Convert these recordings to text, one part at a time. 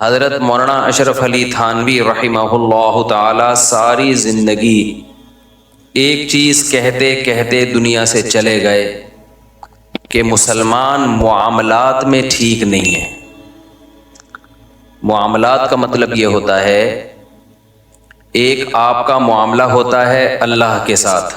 حضرت مولانا اشرف علی تھانوی رحمہ اللہ تعالی ساری زندگی ایک چیز کہتے کہتے دنیا سے چلے گئے کہ مسلمان معاملات میں ٹھیک نہیں ہے۔ معاملات کا مطلب یہ ہوتا ہے، ایک آپ کا معاملہ ہوتا ہے اللہ کے ساتھ،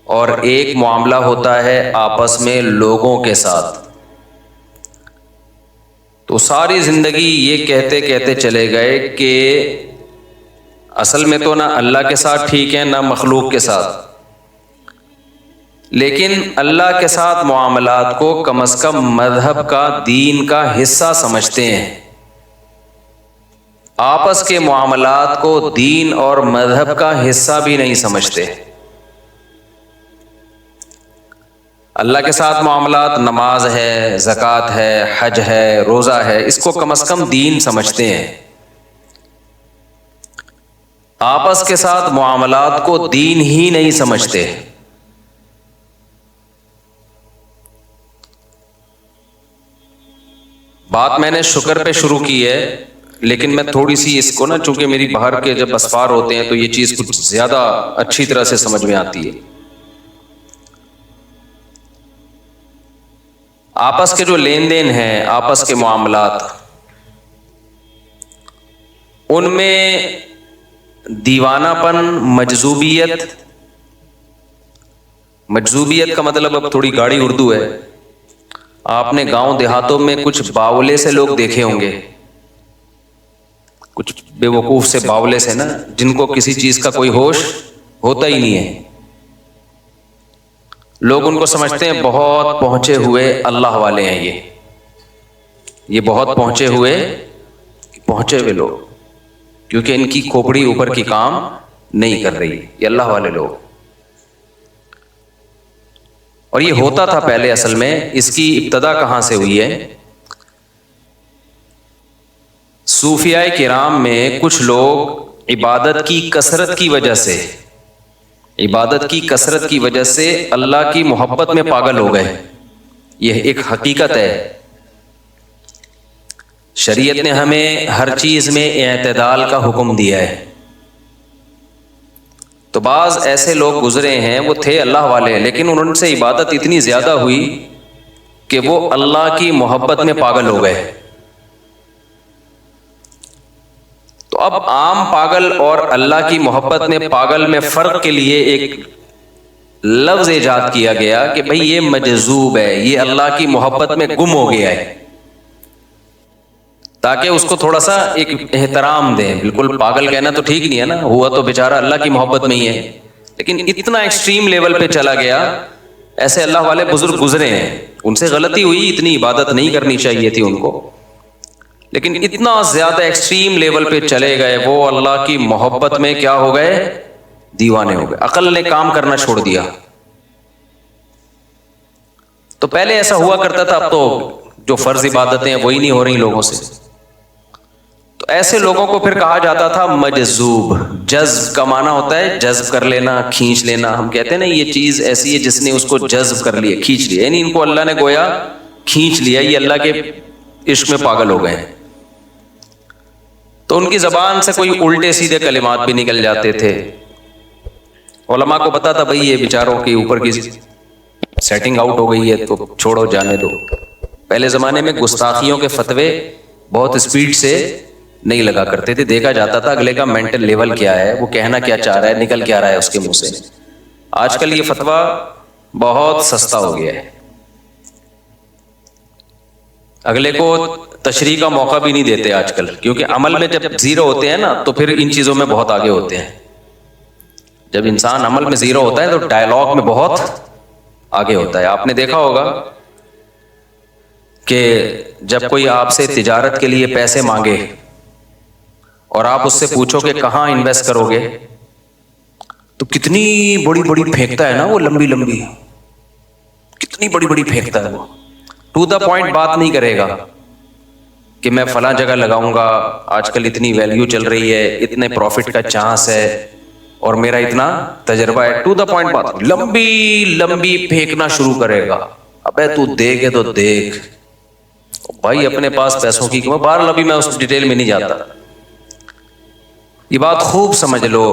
اور ایک معاملہ ہوتا ہے آپس میں لوگوں کے ساتھ۔ تو ساری زندگی یہ کہتے کہتے چلے گئے کہ اصل میں تو نہ اللہ کے ساتھ ٹھیک ہے نہ مخلوق کے ساتھ، لیکن اللہ کے ساتھ معاملات کو کم از کم مذہب کا، دین کا حصہ سمجھتے ہیں، آپس کے معاملات کو دین اور مذہب کا حصہ بھی نہیں سمجھتے۔ اللہ کے ساتھ معاملات نماز ہے، زکوٰۃ ہے، حج ہے، روزہ ہے، اس کو کم از کم دین سمجھتے ہیں، آپس کے ساتھ معاملات کو دین ہی نہیں سمجھتے۔ بات میں نے شکر پہ شروع کی ہے، لیکن میں تھوڑی سی اس کو چونکہ میری باہر کے جب اسفار ہوتے ہیں تو یہ چیز کچھ زیادہ اچھی طرح سے سمجھ میں آتی ہے۔ آپس کے جو لین دین ہیں، آپس کے معاملات، ان میں دیوانہ پن، مجذوبیت کا مطلب اب تھوڑی گاڑی اردو ہے۔ آپ نے گاؤں دیہاتوں میں کچھ باولے سے لوگ دیکھے ہوں گے، کچھ بے وقوف سے باولے سے نا، جن کو کسی چیز کا کوئی ہوش ہوتا ہی نہیں ہے۔ لوگ ان کو سمجھتے ہیں بہت پہنچے ہوئے اللہ والے ہیں، یہ بہت پہنچے ہوئے لوگ، کیونکہ ان کی کھوپڑی اوپر کی کام نہیں کر رہی، یہ اللہ والے لوگ۔ اور یہ ہوتا تھا پہلے، اصل میں اس کی ابتدا کہاں سے ہوئی ہے؟ صوفیاء کرام میں کچھ لوگ عبادت کی کثرت کی وجہ سے اللہ کی محبت میں پاگل ہو گئے۔ یہ ایک حقیقت ہے۔ شریعت نے ہمیں ہر چیز میں اعتدال کا حکم دیا ہے، تو بعض ایسے لوگ گزرے ہیں، وہ تھے اللہ والے، لیکن ان سے عبادت اتنی زیادہ ہوئی کہ وہ اللہ کی محبت میں پاگل ہو گئے۔ تو اب عام پاگل اور اللہ کی محبت میں پاگل میں فرق کے لیے ایک لفظ ایجاد کیا گیا کہ بھئی یہ مجذوب ہے، یہ اللہ کی محبت میں گم ہو گیا ہے، تاکہ اس کو تھوڑا سا ایک احترام دیں۔ بالکل پاگل کہنا تو ٹھیک نہیں ہے نا، ہوا تو بیچارہ اللہ کی محبت میں ہی ہے، لیکن اتنا ایکسٹریم لیول پہ چلا گیا۔ ایسے اللہ والے بزرگ گزرے ہیں، ان سے غلطی ہوئی، اتنی عبادت نہیں کرنی چاہیے تھی ان کو، لیکن اتنا زیادہ ایکسٹریم لیول پہ چلے گئے، وہ اللہ کی محبت میں کیا ہو گئے؟ دیوانے ہو گئے، عقل نے کام کرنا چھوڑ دیا۔ تو پہلے ایسا ہوا کرتا تھا، اب تو جو فرض عبادتیں ہیں وہی نہیں ہو رہی لوگوں سے، تو ایسے لوگوں کو پھر کہا جاتا تھا مجذوب۔ جذب کا معنی ہوتا ہے جذب کر لینا، کھینچ لینا۔ ہم کہتے ہیں نا یہ چیز ایسی ہے جس نے اس کو جذب کر لیا، کھینچ لیا، یعنی ان کو اللہ نے گویا کھینچ لیا، یہ اللہ کے عشق میں پاگل ہو گئے ہیں۔ تو ان کی زبان سے کوئی الٹے سیدھے کلمات بھی نکل جاتے تھے۔ علماء کو پتا تھا بھئی یہ بیچاروں کے اوپر کی سیٹنگ آؤٹ ہو گئی ہے، تو چھوڑو، جانے دو۔ پہلے زمانے میں گستاخیوں کے فتوے بہت اسپیڈ سے نہیں لگا کرتے تھے، دیکھا جاتا تھا اگلے کا مینٹل لیول کیا ہے، وہ کہنا کیا چاہ رہا ہے، نکل کیا رہا ہے اس کے منہ سے۔ آج کل یہ فتویٰ بہت سستا ہو گیا ہے، اگلے کو تشریح کا موقع بھی نہیں دیتے آج کل، کیونکہ عمل میں جب زیرو ہوتے ہیں نا تو پھر ان چیزوں میں بہت آگے ہوتے ہیں۔ جب انسان عمل میں زیرو ہوتا ہے تو ڈائلاگ میں بہت آگے ہوتا ہے۔ آپ نے دیکھا ہوگا کہ جب کوئی آپ سے تجارت کے لیے پیسے مانگے اور آپ اس سے پوچھو کہ کہاں انویسٹ کرو گے، تو کتنی بڑی بڑی پھینکتا ہے نا وہ، لمبی لمبی، کتنی بڑی بڑی پھینکتا ہے وہ، ٹو دا پوائنٹ بات نہیں کرے گا کہ میں فلاں جگہ لگاؤں گا، آج کل اتنی ویلیو چل رہی ہے، اتنے پروفٹ کا چانس ہے، اور میرا اتنا تجربہ ہے۔ ٹو دا پوائنٹ بات، لمبی لمبی پھینکنا شروع کرے گا۔ ابے تو دیکھے تو دیکھ، بھائی اپنے پاس پیسوں کی کمی، بہرحال ابھی میں اس ڈیٹیل میں نہیں جاتا. یہ بات خوب سمجھ لو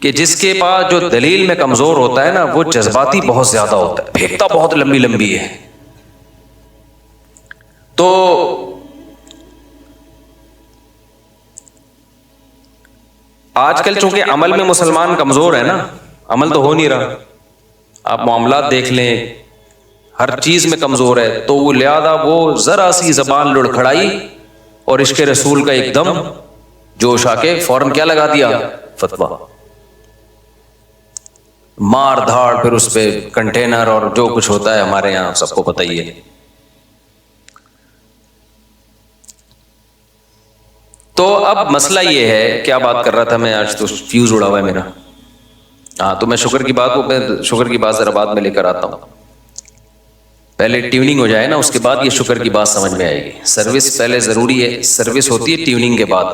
کہ جس کے پاس جو دلیل میں کمزور ہوتا ہے نا وہ جذباتی بہت زیادہ ہوتا ہے، پھینکتا بہت لمبی لمبی ہے. تو آج کل چونکہ عمل میں مسلمان کمزور ہے نا، عمل تو ہو نہیں رہا، آپ معاملات دیکھ لیں ہر چیز میں کمزور ہے، تو وہ لہذا وہ ذرا سی زبان لڑکھڑائی اور عشق رسول کا ایک دم جوش آ کے فوراً کیا لگا دیا، فتویٰ، مار دھاڑ، پھر اس پہ کنٹینر اور جو کچھ ہوتا ہے ہمارے یہاں سب کو پتہ ہی ہے. تو اب مسئلہ یہ ہے، کیا بات کر رہا تھا میں، آج تو فیوز اڑا ہوا ہے میرا. ہاں تو میں شکر کی بات کو، شکر کی بات ذرا بعد میں لے کر آتا ہوں. پہلے ٹیوننگ ہو جائے نا، اس کے بعد یہ شکر کی بات سمجھ میں آئے گی. سروس پہلے ضروری ہے، سروس ہوتی ہے ٹیوننگ کے بعد،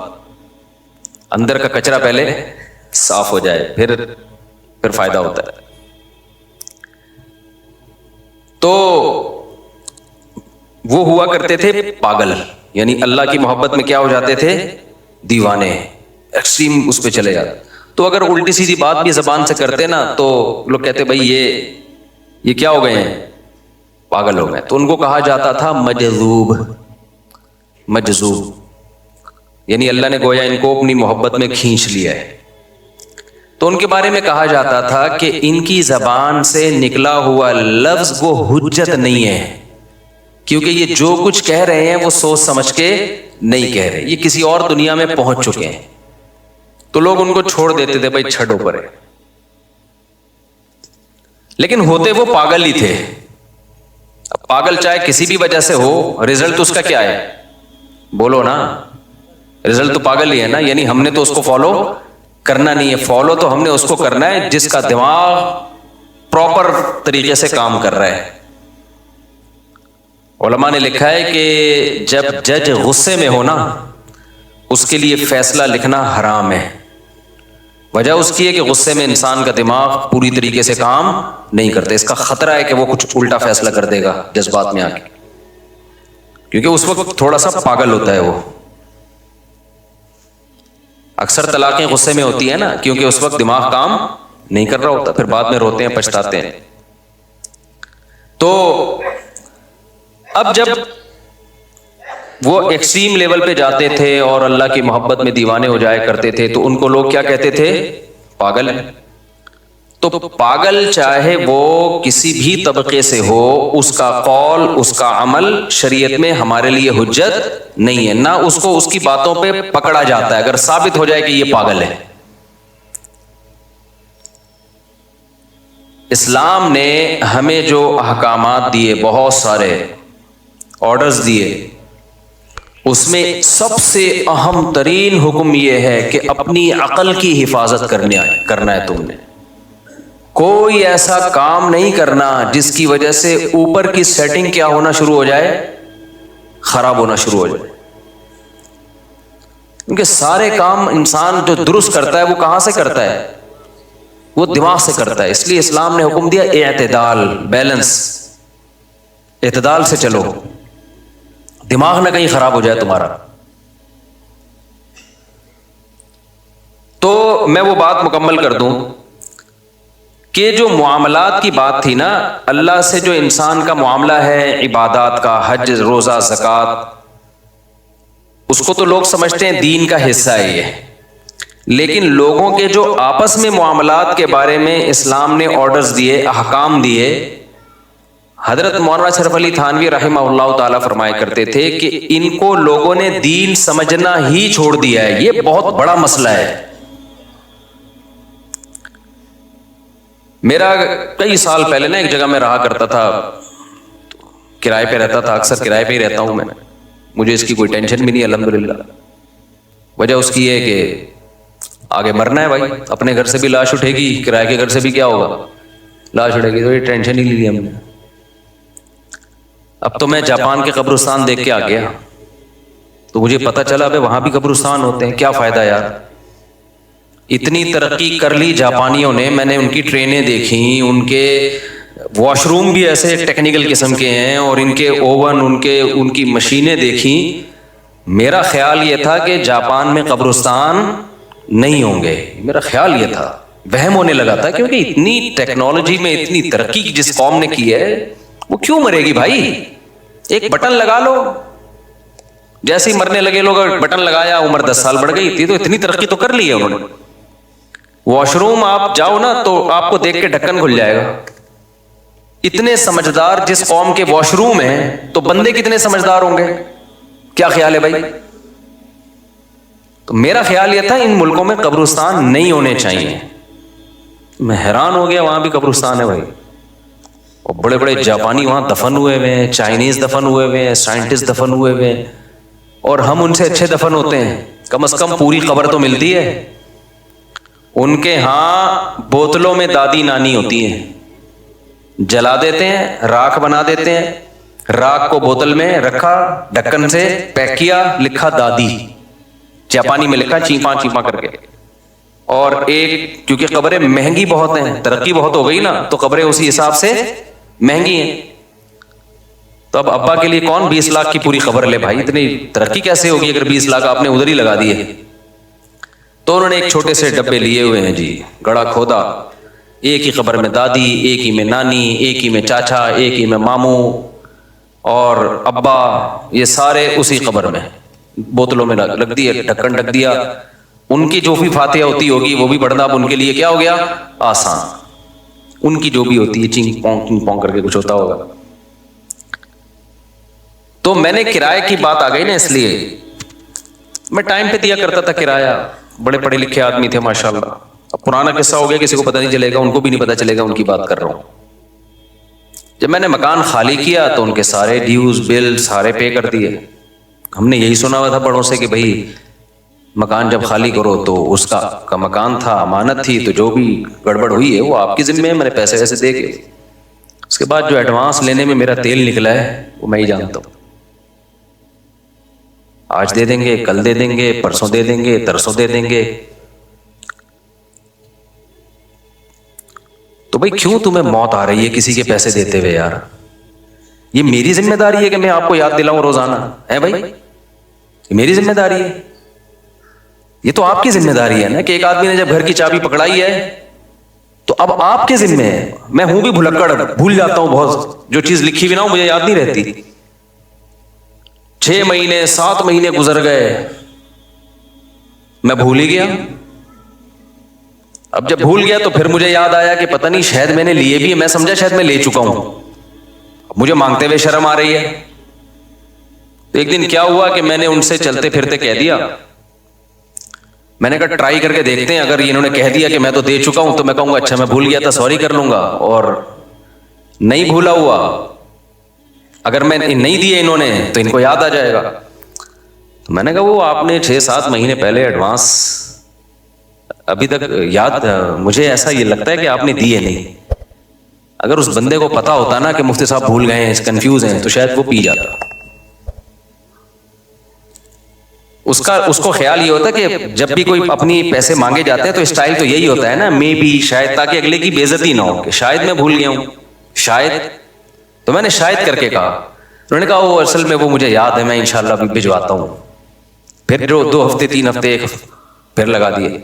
اندر کا کچرا پہلے صاف ہو جائے پھر فائدہ ہوتا ہے. تو وہ ہوا کرتے تھے پاگل، یعنی اللہ کی محبت میں کیا ہو جاتے تھے، دیوانے، ایکسٹریم اس پہ چلے جاتے. تو اگر الٹی سیدھی بات بھی زبان سے کرتے نا تو لوگ کہتے بھائی یہ کیا ہو گئے ہیں، پاگل ہو گئے. تو ان کو کہا جاتا تھا مجذوب، مجذوب، یعنی اللہ نے گویا ان کو اپنی محبت میں کھینچ لیا ہے. تو ان کے بارے میں کہا جاتا تھا کہ ان کی زبان سے نکلا ہوا لفظ وہ حجت نہیں ہے، کیونکہ یہ جو کچھ کہہ رہے ہیں وہ سوچ سمجھ کے نہیں کہہ رہے، یہ کسی اور دنیا میں پہنچ چکے ہیں. تو لوگ ان کو چھوڑ دیتے تھے، بھائی چھڑو پرے، لیکن ہوتے وہ پاگل ہی تھے. اب پاگل چاہے کسی بھی وجہ سے ہو، رزلٹ اس کا کیا ہے، بولو نا، رزلٹ تو پاگل ہی ہے نا. یعنی ہم نے تو اس کو فالو کرنا نہیں ہے، فالو تو ہم نے اس کو کرنا ہے جس کا دماغ پراپر طریقے سے کام کر رہا ہے. علماء نے لکھا ہے کہ جب جج غصے میں ہو نا، اس کے لیے فیصلہ لکھنا حرام ہے. وجہ اس کی ہے کہ غصے میں انسان کا دماغ پوری طریقے سے کام نہیں کرتا، اس کا خطرہ ہے کہ وہ کچھ الٹا فیصلہ کر دے گا جذبات میں آ کے، کیونکہ اس وقت تھوڑا سا پاگل ہوتا ہے. وہ اکثر طلاقیں غصے میں ہوتی ہیں نا، کیونکہ اس وقت دماغ کام نہیں کر رہا ہوتا، پھر بعد میں روتے ہیں، پچھتاتے ہیں. تو اب جب وہ ایکسٹریم لیول پہ جاتے تھے اور اللہ کی محبت میں دیوانے ہو جایا کرتے تھے تو ان کو لوگ کیا کہتے تھے، پاگل. تو پاگل چاہے وہ کسی بھی طبقے سے ہو، اس کا قول، اس کا عمل شریعت میں ہمارے لیے حجت نہیں ہے، نہ اس کو اس کی باتوں پہ پکڑا جاتا ہے اگر ثابت ہو جائے کہ یہ پاگل ہے. اسلام نے ہمیں جو احکامات دیے، بہت سارے آرڈرز دیے، اس میں سب سے اہم ترین حکم یہ ہے کہ اپنی عقل کی حفاظت کرنا ہے. تم نے کوئی ایسا کام نہیں کرنا جس کی وجہ سے اوپر کی سیٹنگ کیا ہونا شروع ہو جائے، خراب ہونا شروع ہو جائے. کیونکہ سارے کام انسان جو درست کرتا ہے وہ کہاں سے کرتا ہے، وہ دماغ سے کرتا ہے. اس لیے اسلام نے حکم دیا اعتدال، بیلنس، اعتدال سے چلو، دماغ نہ کہیں خراب ہو جائے تمہارا. تو میں وہ بات مکمل کر دوں کہ جو معاملات کی بات تھی نا، اللہ سے جو انسان کا معاملہ ہے، عبادات کا، حج، روزہ، زکوٰۃ، اس کو تو لوگ سمجھتے ہیں دین کا حصہ ہے یہ، لیکن لوگوں کے جو آپس میں معاملات کے بارے میں اسلام نے آرڈرز دیے، احکام دیے. حضرت مولانا اشرف علی تھانوی رحمہ اللہ تعالیٰ فرمایا کرتے تھے کہ ان کو لوگوں نے دین سمجھنا ہی چھوڑ دیا ہے، یہ بہت بڑا مسئلہ ہے. میرا کئی سال پہلے نا ایک جگہ میں رہا کرتا تھا، کرائے پہ رہتا تھا، اکثر کرائے پہ ہی رہتا ہوں میں، مجھے اس کی کوئی ٹینشن بھی نہیں الحمدللہ. وجہ اس کی ہے کہ آگے مرنا ہے بھائی، اپنے گھر سے بھی لاش اٹھے گی، کرائے کے گھر سے بھی کیا ہوگا، لاش اٹھے گی، تو یہ ٹینشن ہی نہیں لی ہم نے. اب تو میں جاپان کے قبرستان دیکھ کے آ گیا تو مجھے پتا چلا بھائی وہاں بھی قبرستان ہوتے ہیں. کیا فائدہ یار، اتنی ترقی کر لی جاپانیوں نے، میں نے ان کی ٹرینیں دیکھی، ان کے واش روم بھی ایسے ٹیکنیکل قسم کے ہیں اور ان کے اوون ان کی مشینیں دیکھی. میرا خیال یہ تھا کہ جاپان میں قبرستان نہیں ہوں گے, میرا خیال یہ تھا, وہم ہونے لگا تھا, کیونکہ اتنی ٹیکنالوجی میں اتنی ترقی جس قوم نے کی ہے وہ کیوں مرے گی بھائی؟ ایک بٹن لگا لو, جیسے ہی مرنے لگے لوگ بٹن لگایا عمر 10 سال بڑھ گئی تھی. تو اتنی ترقی تو کر لی ہے انہوں نے. واش روم آپ جاؤ نا تو آپ کو دیکھ کے ڈھکن کھل جائے گا. اتنے سمجھدار جس قوم کے واش روم ہیں تو بندے کتنے سمجھدار ہوں گے؟ کیا خیال ہے بھائی؟ تو میرا خیال یہ تھا ان ملکوں میں قبرستان نہیں ہونے چاہیے. میں حیران ہو گیا, وہاں بھی قبرستان ہے بھائی, اور بڑے بڑے جاپانی وہاں دفن ہوئے ہوئے ہیں, چائنیز دفن ہوئے ہوئے ہیں, سائنٹسٹ دفن ہوئے ہوئے ہیں, اور ہم ان سے اچھے دفن ہوتے ہیں. کم از کم پوری قبر تو ملتی ہے. ان کے ہاں بوتلوں میں دادی نانی ہوتی ہیں, جلا دیتے ہیں, راکھ بنا دیتے ہیں, راکھ کو بوتل میں رکھا, ڈھکن سے پیک کیا, لکھا دادی, جاپانی میں لکھا چیپاں چیپاں کر کے. اور ایک کیونکہ قبریں مہنگی بہت ہیں, ترقی بہت ہو گئی نا, تو قبریں اسی حساب سے مہنگی ہیں. تو اب ابا کے لیے کون 20 لاکھ کی پوری قبر لے بھائی؟ اتنی ترقی کیسے ہوگی اگر 20 لاکھ آپ نے ادھر ہی لگا دیے. تو انہوں نے ایک چھوٹے سے ڈبے لیے ہوئے ہیں جی, گڑا کھودا, ایک ہی قبر میں دادی, ایک ہی میں نانی, ایک ہی میں چاچا, ایک ہی میں ماموں اور ابا, یہ سارے اسی قبر میں بوتلوں میں رکھ دیے, ڈھکن ڈھک دیا. ان کی جو بھی فاتحہ ہوتی ہوگی وہ بھی پڑھنا اب ان کے لیے کیا ہو گیا؟ آسان. ان کی جو بھی ہوتی ہے چنگ پونگ کر کے کچھ ہوتا ہوگا. تو میں نے کرائے کی بات آ گئی نا, اس لیے میں ٹائم پہ دیا کرتا تھا کرایہ. بڑے پڑھے لکھے آدمی تھے ماشاءاللہ. اب پرانا قصہ ہو گیا, کسی کو پتہ نہیں چلے گا, ان کو بھی نہیں پتہ چلے گا, ان کی بات کر رہا ہوں. جب میں نے مکان خالی کیا تو ان کے سارے ڈیوز بل سارے پے کر دیے. ہم نے یہی سنا ہوا تھا بڑوں سے کہ بھائی مکان جب خالی کرو تو اس کا مکان تھا, امانت تھی, تو جو بھی گڑبڑ ہوئی ہے وہ آپ کی ذمہ ہے. میں نے پیسے ویسے دے کے, اس کے بعد جو ایڈوانس لینے میں میرا تیل نکلا ہے وہ میں ہی جانتا ہوں. آج دے دیں گے, کل دے دیں گے, پرسوں دے دیں گے, ترسوں دے دیں گے. تو بھائی کیوں تمہیں موت آ رہی ہے کسی کے پیسے دیتے ہوئے یار؟ یہ میری ذمہ داری ہے کہ میں آپ کو یاد دلاؤں روزانہ, ہے بھائی؟ یہ میری ذمہ داری ہے. یہ تو آپ کی ذمہ داری ہے نا کہ ایک آدمی نے جب گھر کی چابی پکڑائی ہے تو اب آپ کے ذمہ ہے. میں ہوں بھی بھلکڑ, بھول جاتا ہوں بہت, جو چیز لکھی ہوئی نہ ہو مجھے یاد نہیں رہتی. 6 مہینے 7 مہینے گزر گئے, میں بھول ہی گیا. اب جب بھول گیا تو پھر مجھے یاد آیا کہ پتہ نہیں شاید میں نے لیے بھی, میں سمجھا شاید میں لے چکا ہوں, مجھے مانگتے ہوئے شرم آ رہی ہے. تو ایک دن کیا ہوا کہ میں نے ان سے چلتے پھرتے کہہ دیا, میں نے کہا ٹرائی کر کے دیکھتے ہیں, اگر انہوں نے کہہ دیا کہ میں تو دے چکا ہوں تو میں کہوں گا اچھا میں بھول گیا تھا, سوری کر لوں گا. اور نہیں بھولا ہوا, اگر میں نہیں دیے انہوں نے تو ان کو یاد آ جائے گا. تو میں نے کہا وہ آپ نے 6-7 مہینے پہلے ایڈوانس ابھی تک یاد, مجھے ایسا یہ لگتا ہے کہ آپ نے دیے نہیں. اگر اس بندے کو پتا ہوتا نا کہ مفتی صاحب بھول گئے ہیں, کنفیوز ہیں, تو شاید وہ پی جاتا. اس کو خیال یہ ہوتا کہ جب بھی کوئی اپنی پیسے مانگے جاتے ہیں تو اسٹائل تو یہی ہوتا ہے نا, میں بھی شاید, تاکہ اگلے کی بے عزتی نہ ہو کہ شاید میں بھول گیا ہوں, شاید. تو میں نے شاید کر کے کہا. انہوں نے کہا وہ اصل میں وہ مجھے یاد ہے, میں انشاءاللہ ابھی بھجواتا ہوں. پھر جو 2 ہفتے 3 ہفتے پھر لگا دیے.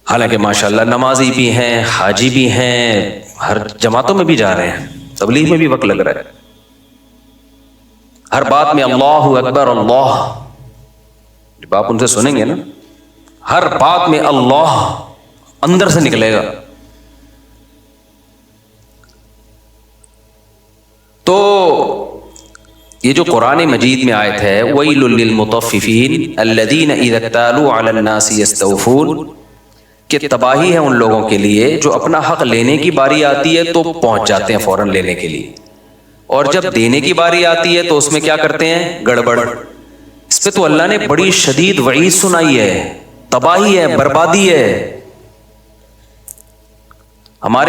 حالانکہ ماشاءاللہ نمازی بھی ہیں, حاجی بھی ہیں, ہر جماعتوں میں بھی جا رہے ہیں, تبلیغ میں بھی وقت لگ رہا ہے. ہر بات میں اللہ اکبر اللہ, جب آپ ان سے سنیں گے نا ہر بات میں اللہ اندر سے نکلے گا. تو یہ جو قرآن مجید میں آیت ہے وَيْلٌ لِّلْمُطَفِّفِينَ الَّذِينَ إِذَا اكْتَالُوا عَلَى النَّاسِ يَسْتَوْفُونَ, کہ تباہی ہے ان لوگوں کے لیے جو اپنا حق لینے کی باری آتی ہے تو پہنچ جاتے ہیں فوراً لینے کے لیے, اور جب دینے کی باری آتی ہے تو اس میں کیا کرتے ہیں؟ گڑبڑ. اس پہ تو اللہ نے بڑی شدید وعید سنائی ہے, تباہی ہے, بربادی ہے. ہمارے